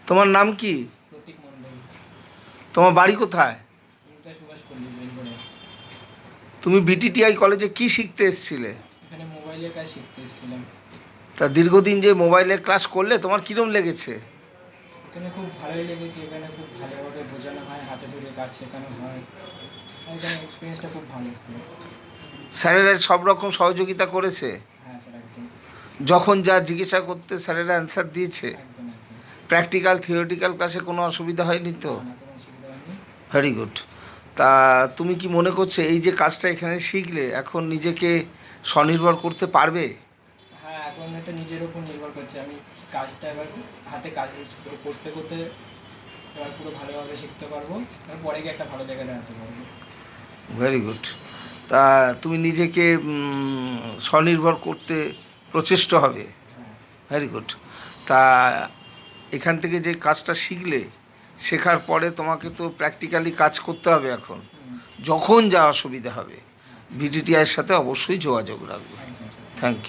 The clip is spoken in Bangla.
তোমার নাম কি? প্রতীক মণ্ডল। তোমার বাড়ি কোথায়? ইন্টার সুভাষ পল্লী বেলগড়ে। তুমি বিটিটিআই কলেজে কি শিখতে এসেছিলে? এখানে মোবাইলের কাজ শিখতে এসেছিলাম। তা দীর্ঘদিন যে মোবাইলের ক্লাস করলে তোমার কীরকম লেগেছে? এখানে খুব ভালোই লেগেছে, এখানে খুব ভালোভাবে বোঝানো হয়, হাতে ধরে কাজ শেখানো হয়। এখানে এক্সপিরিয়েন্সটা খুব ভালো ছিল। স্যারেরা সব রকম সহযোগিতা করেছে? হ্যাঁ স্যার, একদম যখন যা জিজ্ঞাসা করতে স্যারেরা অ্যান্সার দিয়েছে? একদম একদম। প্র্যাকটিক্যাল থিওরিটিক্যাল ক্লাসে কোনো অসুবিধা হয়নি তো? না, কোনো অসুবিধা হয়নি। Very good. তা তুমি কি মনে করছো এই যে কাজটা এখানে শিখলে এখন নিজেকে স্বনির্ভর করতে পারবে? হ্যাঁ, এখন এটা নিজের উপর নির্ভর করছে। আমি কাজটা এবার হাতে কাজ করতে করতে এবার পুরো ভালোভাবে শিখতে পারবো, এবার পরে গিয়ে একটা ভালো জায়গায় দাঁড়াতে পারবো। Very good. তা তুমি নিজেকে স্বনির্ভর করতে প্রচেষ্ট হবে। হ্যাঁ। Very good. তা এখান থেকে যে কাজটা শিখলে, শেখার পরে তোমাকে তো প্র্যাকটিক্যালি কাজ করতে হবে এখন। হুম। যখন যা অসুবিধা হবে বিটিটিআইয়ের সাথে অবশ্যই যোগাযোগ রাখবে। একদম স্যার। Thank you.